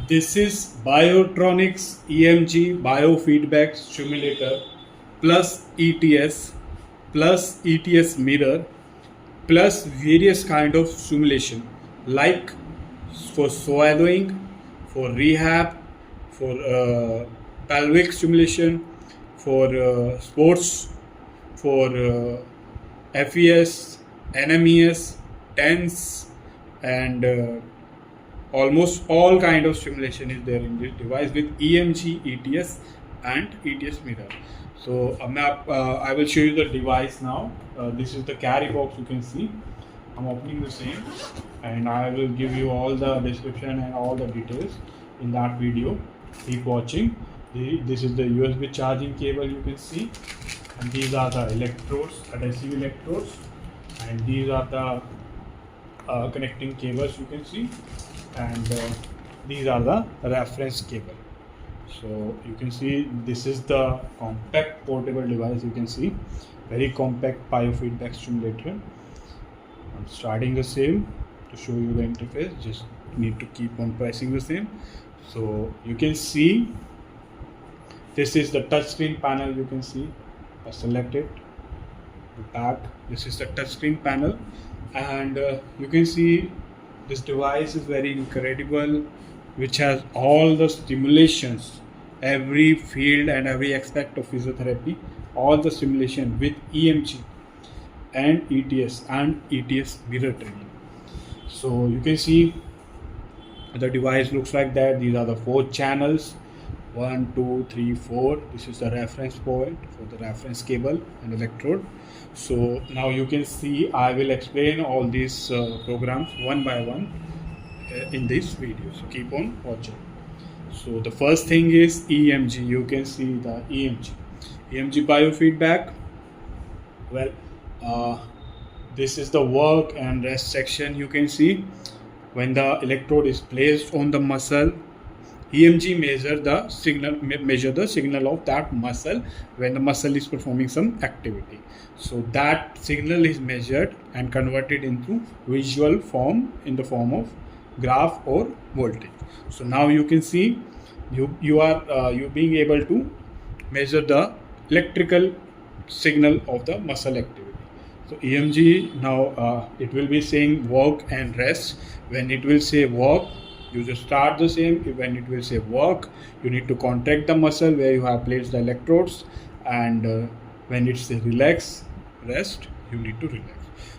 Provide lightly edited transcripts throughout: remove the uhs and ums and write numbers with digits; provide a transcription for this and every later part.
This is Biotronix EMG Biofeedback Stimulator plus ETS mirror plus various kind of stimulation like for swallowing, for rehab, for pelvic stimulation, for sports, for FES, NMES, TENS, and almost all kind of stimulation is there in this device with EMG, ETS, and ETS mirror. So I will show you the device now. This is the carry box. You can see I'm opening the same, and I will give you all the description and all the details in that video. Keep watching. This is the USB charging cable, you can see, and these are the electrodes, adhesive electrodes, and these are the connecting cables, you can see, and these are the reference cable. So you can see this is the compact portable device. You can see very compact biofeedback stimulator. I'm starting the same to show you the interface. Just need to keep on pressing the same. So you can see this is the touchscreen panel. You can see I select it, the back. This is the touchscreen panel, and you can see this device is very incredible, which has all the stimulations, every field and every aspect of physiotherapy, all the stimulation with EMG and ETS mirror training. So you can see the device looks like that. These are the 4 channels, 1, 2, 3, 4. This is the reference point for the reference cable and electrode. So now you can see I will explain all these programs one by one in this video. So keep on watching. So the first thing is EMG. You can see the EMG biofeedback. Well, this is the work and rest section. You can see when the electrode is placed on the muscle, EMG measure the signal of that muscle when the muscle is performing some activity. So that signal is measured and converted into visual form in the form of graph or voltage. So now you can see you are being able to measure the electrical signal of the muscle activity. So EMG now it will be saying work and rest. When it will say work, you just start the same. When it will say work, you need to contract the muscle where you have placed the electrodes, and when it says relax, rest, you need to relax.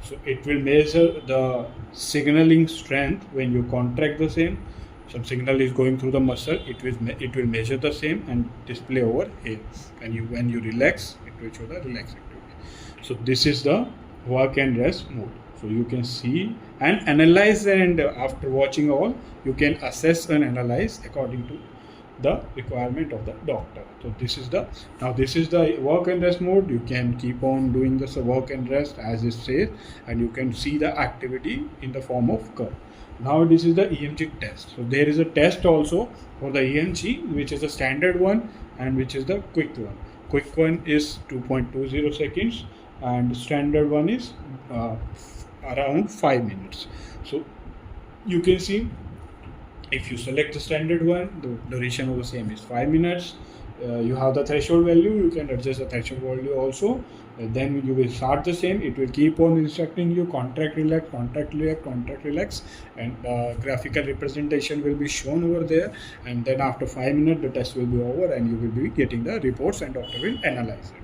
So it will measure the signaling strength when you contract the same. Some signal is going through the muscle, it will measure the same and display over here. And when you relax, it will show the relax activity. So this is the work and rest mode. So you can see and analyze, and after watching all, you can assess and analyze according to the requirement of the doctor. So this is the work and rest mode. You can keep on doing this work and rest as it says, and you can see the activity in the form of curve. Now this is the EMG test. So there is a test also for the EMG, which is a standard one and which is the quick one. Quick one is 2.20 seconds and standard one is around 5 minutes. So you can see if you select the standard one, the duration of the same is 5 minutes. You have the threshold value, you can adjust the threshold value also. Then you will start the same. It will keep on instructing you contract, relax, contract, relax, contract, relax, and graphical representation will be shown over there. And then after 5 minutes, the test will be over, and you will be getting the reports, and doctor will analyze it.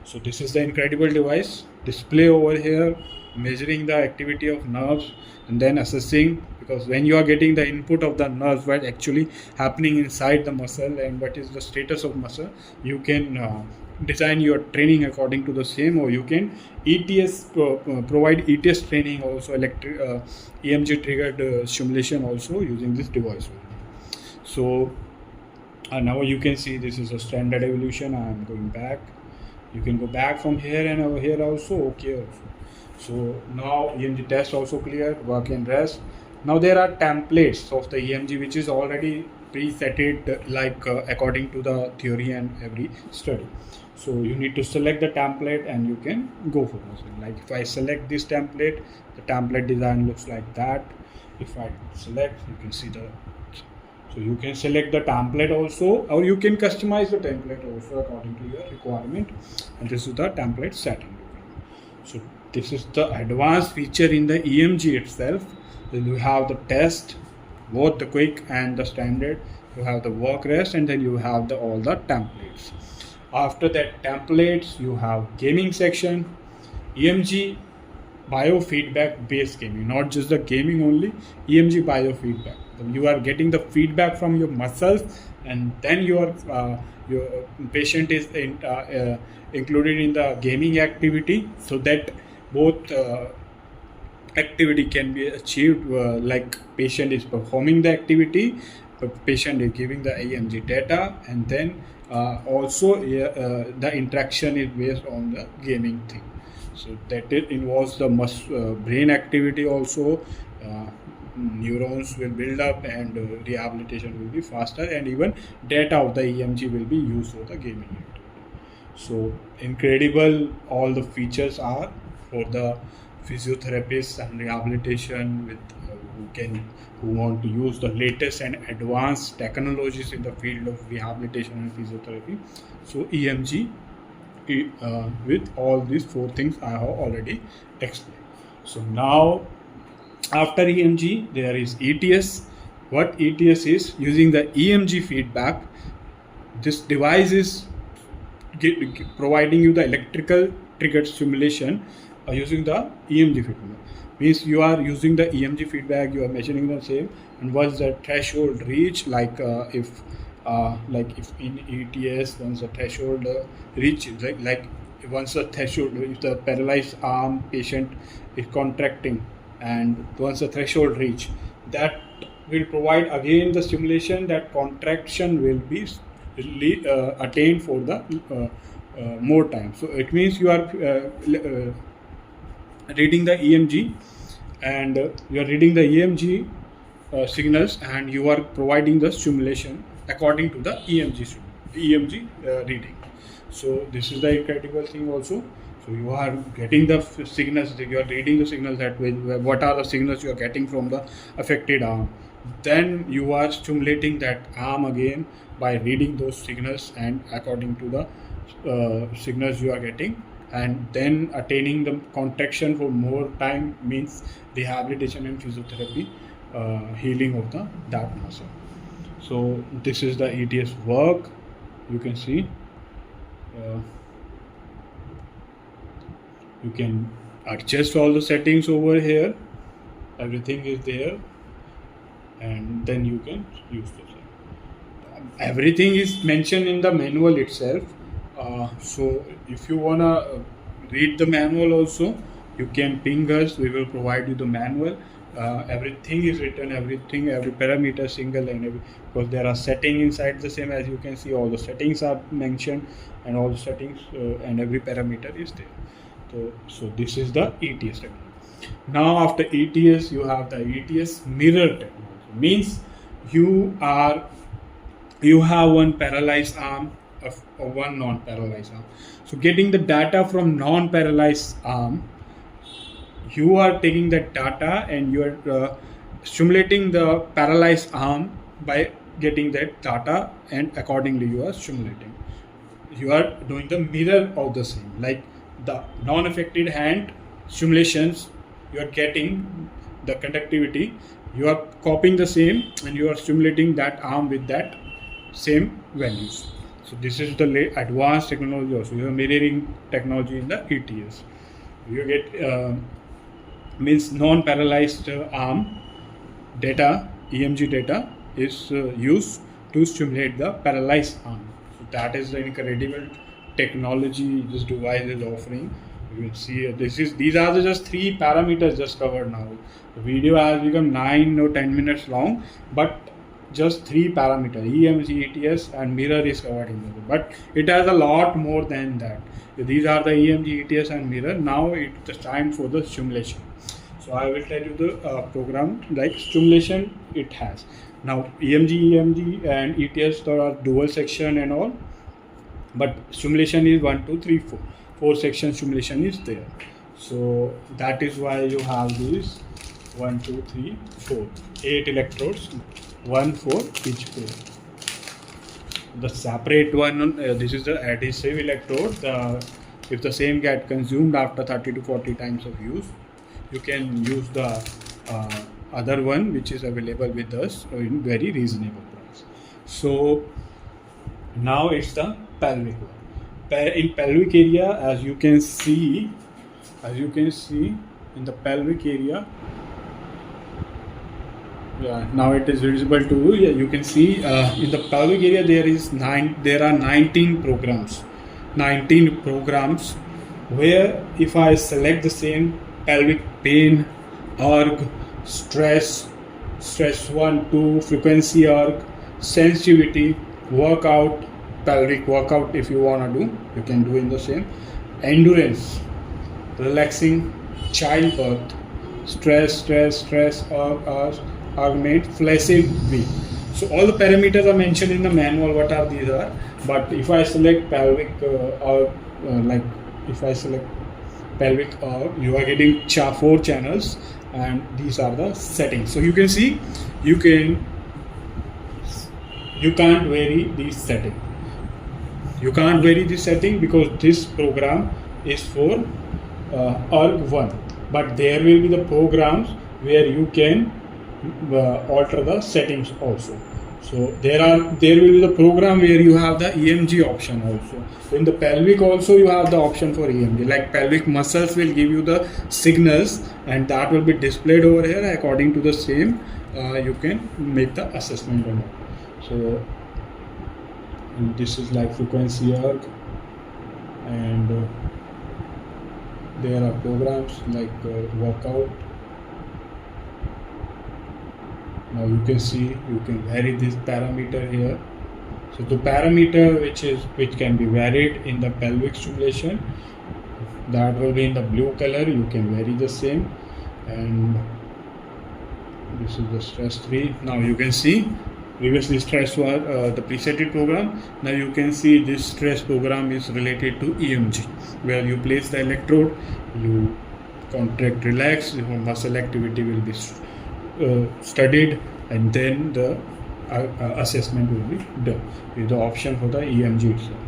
So this is the incredible device. Display over here, measuring the activity of nerves, and then assessing, because when you are getting the input of the nerves, what actually happening inside the muscle and what is the status of muscle, you can design your training according to the same, or you can provide ETS training also, EMG triggered stimulation also using this device. So now you can see this is a standard evolution. I am going back. You can go back from here and over here also, okay also. So now EMG test also clear, work and rest. Now there are templates of the EMG which is already presetted according to the theory and every study. So you need to select the template and you can go for this. Like if I select this template, the template design looks like that. If I select, you can see the So you can select the template also, or you can customize the template also according to your requirement. And this is the template setting. So this is the advanced feature in the EMG itself. Then you have the test, both the quick and the standard. You have the work rest, and then you have all the templates. After that templates, you have gaming section, EMG biofeedback based gaming, not just the gaming only, EMG biofeedback. You are getting the feedback from your muscles, and then your patient is included in the gaming activity, so that both activity can be achieved, like patient is performing the activity, the patient is giving the EMG data, and then also the interaction is based on the gaming thing. So that it involves the brain activity also. Neurons will build up, and rehabilitation will be faster, and even data of the EMG will be used for the gaming activity. So incredible all the features are for the physiotherapists and rehabilitation with who want to use the latest and advanced technologies in the field of rehabilitation and physiotherapy. So EMG with all these 4 things I have already explained. So now after EMG there is ETS. What ETS is? Using the EMG feedback, this device is providing you the electrical triggered stimulation using the EMG feedback. Means you are using the EMG feedback, you are measuring the same, and once the threshold reach, like if in ETS, once the threshold reaches, like once the threshold, if the paralyzed arm patient is contracting, and once the threshold reach, that will provide again the stimulation, that contraction will be attained for the more time. So it means you are reading the EMG, and you are reading the EMG signals, and you are providing the stimulation according to the EMG reading. So this is the incredible thing also. So you are getting the signals, you are reading the signals, that what are the signals you are getting from the affected arm. Then you are stimulating that arm again by reading those signals, and according to the signals you are getting, and then attaining the contraction for more time, means rehabilitation and physiotherapy, healing of that muscle. So this is the ETS work. You can see you can adjust all the settings over here, everything is there, and then you can use this. Everything is mentioned in the manual itself. So if you wanna read the manual also, you can ping us, we will provide you the manual. Everything is written, every parameter single, and because there are settings inside the same, as you can see, all the settings are mentioned, and all the settings and every parameter is there. So this is the ETS technology. Now after ETS, you have the ETS mirror technology. Means you have one paralyzed arm or one non-paralyzed arm. So getting the data from non-paralyzed arm, you are taking that data and you are stimulating the paralyzed arm by getting that data, and accordingly you are stimulating. You are doing the mirror of the same, like the non-affected hand stimulations, you are getting the conductivity, you are copying the same, and you are stimulating that arm with that same values. So this is the advanced technology also. You have mirroring technology in the ETS. You get means non-paralyzed arm data, EMG data is used to stimulate the paralyzed arm. So that is the incredible technology this device is offering. You will see these are just 3 parameters just covered now. The video has become 9 or 10 minutes long, but just 3 parameters, EMG, ETS, and mirror is covered in there. But it has a lot more than that. These are the EMG, ETS, and mirror. Now it's time for the stimulation. So I will tell you the program, like stimulation it has. Now EMG, and ETS, there are dual section and all, but stimulation is 1, 2, 3, 4. 4 section stimulation is there. So that is why you have these 1, 2, 3, 4, 8 electrodes one for each pair. The separate one, this is the adhesive electrode. If the same get consumed after 30 to 40 times of use, you can use the other one which is available with us in very reasonable price. So now it's the pelvic one. In pelvic area, as you can see in the pelvic area, now it is visible to you. Yeah, you can see in the pelvic area there are 19 programs where if I select the same pelvic pain, org, stress 1, 2, frequency org, sensitivity, workout, pelvic workout, if you want to do, you can do in the same, endurance, relaxing, childbirth, stress, augment, flaccid V. So all the parameters are mentioned in the manual what are these are, but if I select pelvic if I select pelvic, you are getting 4 channels, and these are the settings. So you can see you can't vary this setting. You can't vary this setting because this program is for org1, but there will be the programs where you can alter the settings also. So there will be the program where you have the EMG option also. So in the pelvic also you have the option for EMG, like pelvic muscles will give you the signals, and that will be displayed over here. According to the same, you can make the assessment on it. So this is like frequency erg, and there are programs like workout. Now you can see you can vary this parameter here. So the parameter which can be varied in the pelvic stimulation, that will be in the blue color. You can vary the same, and this is the stress 3. Now you can see previously stress was the presetted program. Now you can see this stress program is related to EMG, where you place the electrode, you contract, relax, your muscle activity will be studied, and then the assessment will be done with the option for the EMG itself.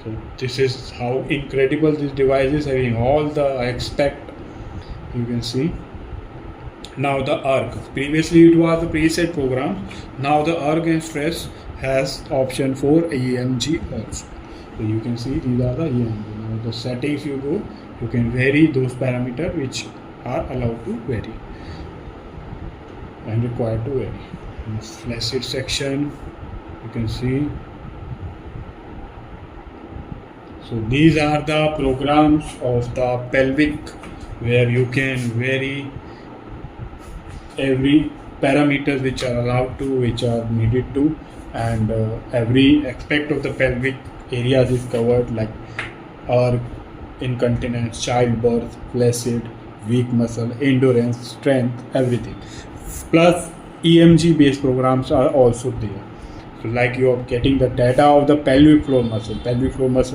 So this is how incredible this device is, having all the aspect. You can see now the erg. Previously it was the preset program. Now the erg and stress has option for EMG also. So you can see these are the EMG. Now the settings you go, you can vary those parameters which are allowed to vary and required to vary. In the flaccid section, you can see. So these are the programs of the pelvic where you can vary every parameters which are allowed to, which are needed to, and every aspect of the pelvic areas is covered, like org, incontinence, childbirth, flaccid, weak muscle, endurance, strength, everything. Plus EMG based programs are also there. So like you are getting the data of the pelvic floor muscle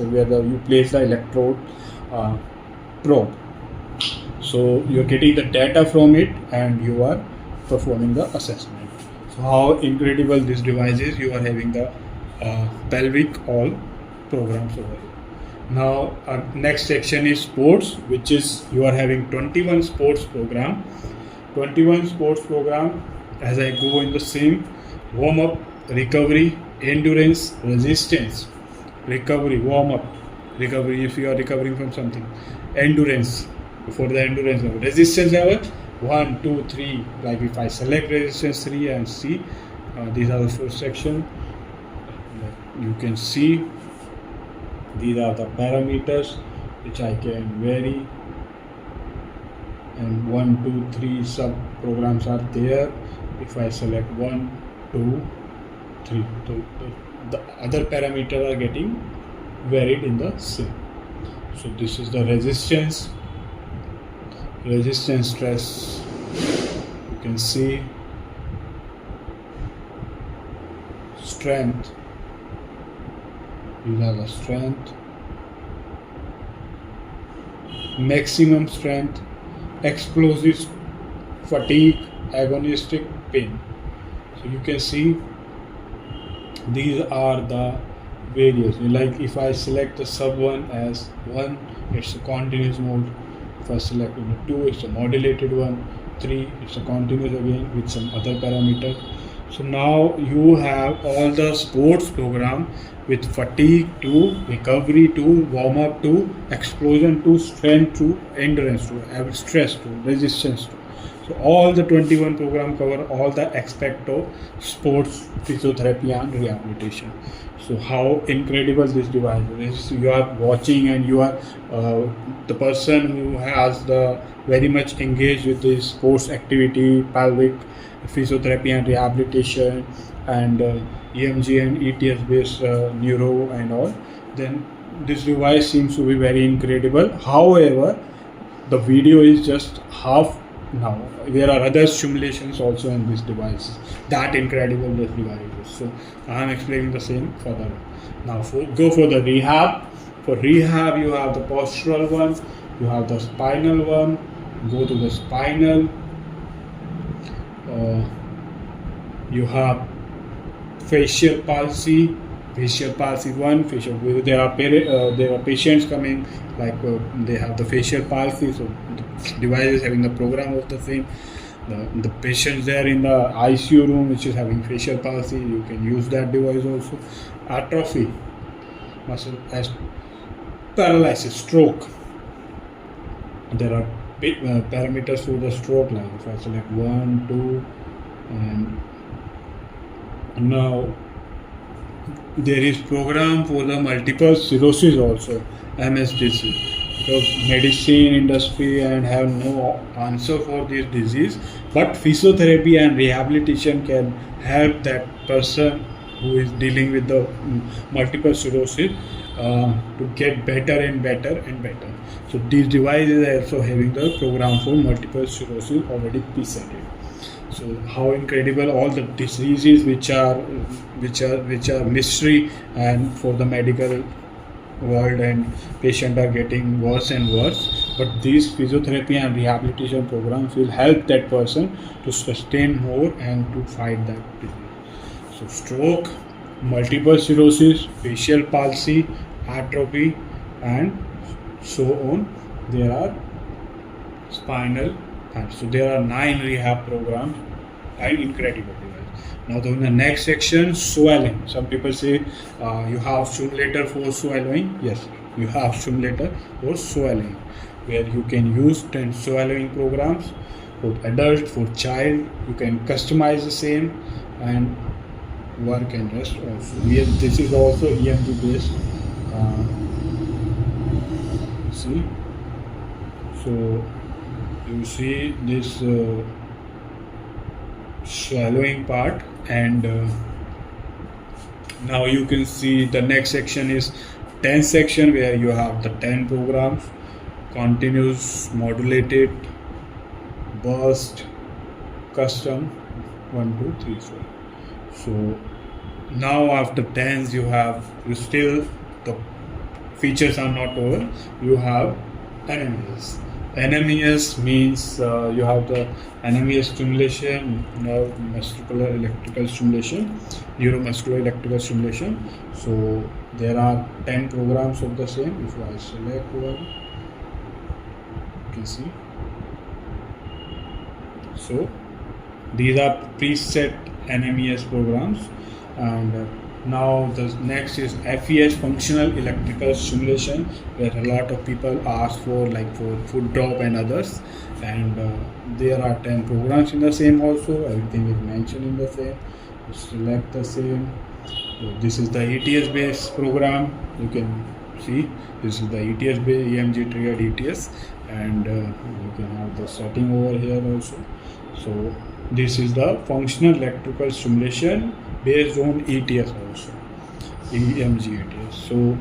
where you place the electrode probe. So you are getting the data from it and you are performing the assessment. So how incredible this device is. You are having the pelvic all programs over here. Now our next section is sports, which is you are having 21 sports program. 21 sports program, as I go in the same: warm up, recovery, endurance, resistance, recovery, warm up, recovery if you are recovering from something, endurance, before the endurance level, resistance level 1, 2, 3. Like if I select resistance 3 and see, these are the 4 sections. You can see these are the parameters which I can vary, and 1, 2, 3 sub programs are there. If I select 1, 2, 3, so the other parameters are getting varied in the same. So this is the resistance stress. You can see strength. These are the strength, maximum strength, explosive, fatigue, agonistic, pain. So you can see these are the various, like if I select the sub 1 as 1, it's a continuous mode. If I select the 2, it's a modulated one. 3, it's a continuous again with some other parameter. So now you have all the sports program with fatigue to recovery to warm up to explosion to strength to endurance to stress to resistance to. So all the 21 program cover all the aspect of sports physiotherapy and rehabilitation. So how incredible this device is. You are watching and you are the person who has the very much engaged with this sports activity, pelvic physiotherapy and rehabilitation, and EMG and ETS based neuro and all. Then this device seems to be very incredible. However, the video is just half. Now there are other simulations also in this device. That incredible this device is. So I am explaining the same further. Now go for the rehab. For rehab you have the postural one, you have the spinal one. Go to the spinal. You have facial palsy 1, facial. There are patients coming like they have the facial palsy, so the device is having the program of the same. The patients there in the ICU room which is having facial palsy, you can use that device also. Atrophy, muscle as paralysis, stroke. There are parameters for the stroke, like if I select 1, 2, and now there is program for the multiple sclerosis also, MSDC, because medicine industry and have no answer for this disease, but physiotherapy and rehabilitation can help that person who is dealing with the multiple sclerosis to get better and better and better. So these devices are also having the program for multiple sclerosis already presented. So how incredible all the diseases which are mystery and for the medical world, and patients are getting worse and worse, but these physiotherapy and rehabilitation programs will help that person to sustain more and to fight that disease. So stroke, multiple sclerosis, facial palsy, atrophy, and so on. There are spinal. So there are 9 rehab programs and incredible device. Now in the next section, swallowing. Some people say you have simulator for swallowing. Yes, you have simulator for swallowing, where you can use 10 swallowing programs for adult, for child. You can customize the same and work and rest also. This is also EMG based. See, so you see this swallowing part, and now you can see the next section is 10 section, where you have the 10 programs: continuous, modulated, burst, custom, 1, 2, 3, 4. So now after 10s you still the features are not over. You have NMES. NMES means you have the NMES stimulation, neuromuscular electrical stimulation, neuromuscular electrical stimulation. So there are 10 programs of the same. If I select one, you can see. So these are preset NMES programs, and now the next is FES, functional electrical stimulation, where a lot of people ask for, like for foot drop and others, and there are 10 programs in the same also. Everything is mentioned in the same. Select the same. So this is the ETS based program. You can see this is the ETS based EMG triggered ETS, and you can have the setting over here also. So this is the functional electrical stimulation based on ETS also, EMG ETS. So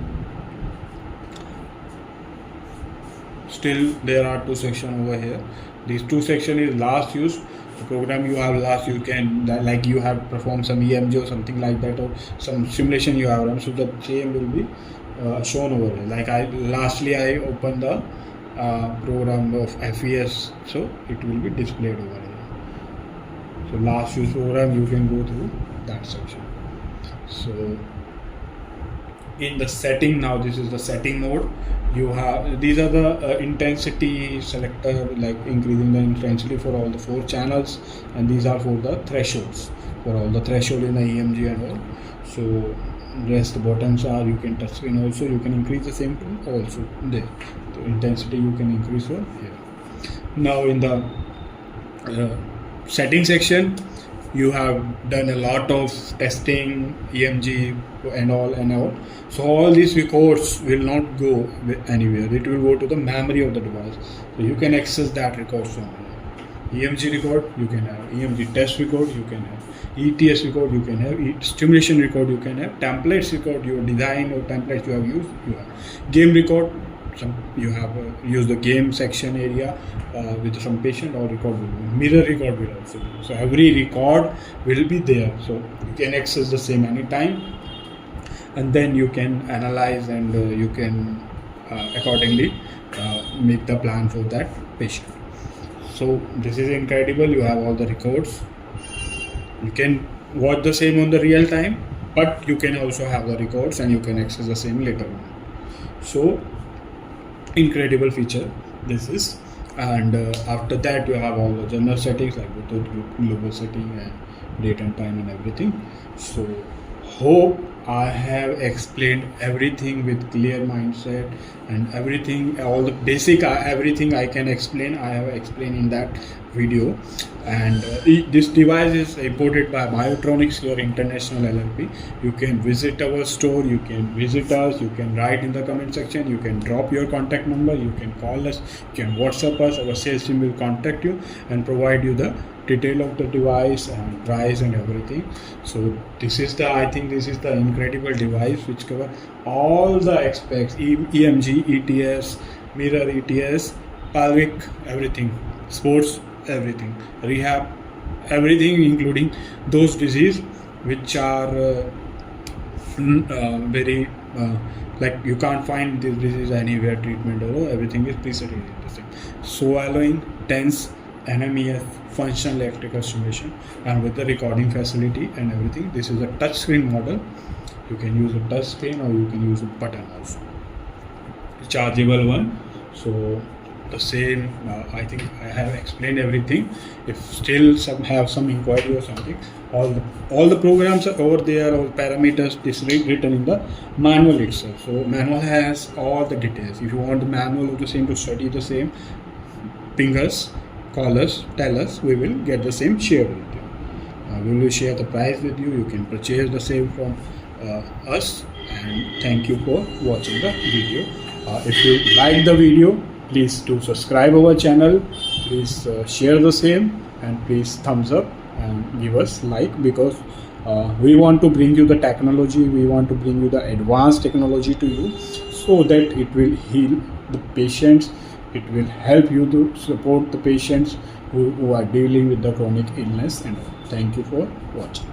still there are 2 sections over here. These 2 sections is last use. The program you have last, you can, like you have performed some EMG or something like that, or some simulation you have run, so the same will be shown over here. Like I opened the program of FES, so it will be displayed over here. So last use program, you can go through that section. So in the setting, now this is the setting mode. You have, these are the intensity selector, like increasing the intensity for all the 4 channels, and these are for the thresholds, for all the threshold in the EMG and all. So rest buttons are, you can touch screen also, you can increase the same also there. The intensity you can increase from here. Now in the setting section, you have done a lot of testing, EMG and all. So all these records will not go anywhere. It will go to the memory of the device. So you can access that record from here. EMG record you can have, EMG test record you can have, ETS record you can have, stimulation record you can have, templates record, your design or templates you have used, you have game record. You have use the game section area with some patient, or record will be. Mirror record will also be. So every record will be there, so you can access the same anytime, and then you can analyze and you can accordingly make the plan for that patient. So this is incredible. You have all the records. You can watch the same on the real time, but you can also have the records and you can access the same later on. So incredible feature this is. And after that you have all the general settings like the global setting and date and time and everything. So hope I have explained everything with clear mindset, and everything, all the basic everything I can explain, I have explained in that video. And this device is imported by Biotronix, your international LLP. You can visit our store, you can visit us, you can write in the comment section, you can drop your contact number, you can call us, you can WhatsApp us. Our sales team will contact you and provide you the detail of the device and price and everything. So this is the, I think this is the incredible device which cover all the aspects, EMG, ETS, mirror ETS, pelvic, everything, sports, everything, rehab, everything, including those diseases which are very like you can't find this disease anywhere, treatment or everything is precisely the same. So allowing tense NMES functional electrical stimulation, and with the recording facility and everything. This is a touch screen model. You can use a touch screen or you can use a button also, chargeable one. So the same, I think I have explained everything. If still have some inquiry or something, all the programs are over there, all parameters is written in the manual itself. So manual has all the details. If you want the manual of the same to study the same, ping us, call us, tell us, we will get the same shared with you. We will share the price with you. You can purchase the same from us. And thank you for watching the video. If you like the video, please do subscribe our channel, please share the same, and please thumbs up and give us like, because we want to bring you the technology, we want to bring you the advanced technology to you, so that it will heal the patients, it will help you to support the patients who are dealing with the chronic illness. And thank you for watching.